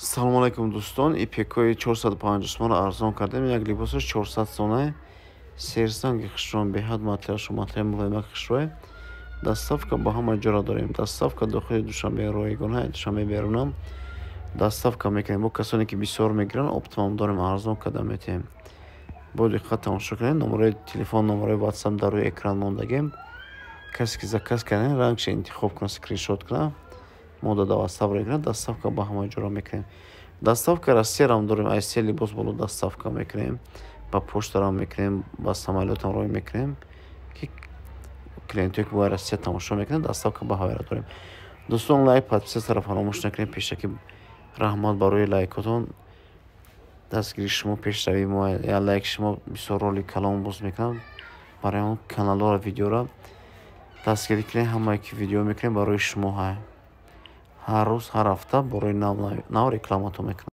салому алайкум дӯстон, ипекои 450 сомонро арзон кардем. Як либосаш 400 сомона, серсанги хушрон, беҳад материалшо материали мулоимаки хушрое. Доставка ба ҳама ҷоро дорем. Доставка дохили Душанбе Ройгона, Душанбе берунам доставка мекунем. Бо касоне ки бисёр мегиранд, оптимум дорем, арзон карда метаем. Бо диққат тамошо кунед. Номерои телефон, номерои WhatsApp дар рӯи экран мондагем. Касе ки заказ кардем, рангша интихоб кунад, скриншот кунад, мо дада WhatsApp регирад, доставка ба ҳама ҷоро мекунем. Доставка Россиярам дорем, аз се либос боло доставка мекунем, ба поштарам мекунем, ба самолётам рой мекунем, ки клиентое ки бо Россия тамошо мекунад, доставка ба ҳаваро дорем. Дӯстон, лайк, подписатсияро фаромӯш накунед. Пешаки раҳмат барои лайкотон. Дастгири шумо пешрави мо, я лайк шумо бисёр роли калон боз мекунад барои он каналҳоро, видеоро. Дастгирӣ кунед, ҳамае ки видео мекунем барои шумо ҳар рӯз, ҳар ҳафта барои нав рекламатон мекунам.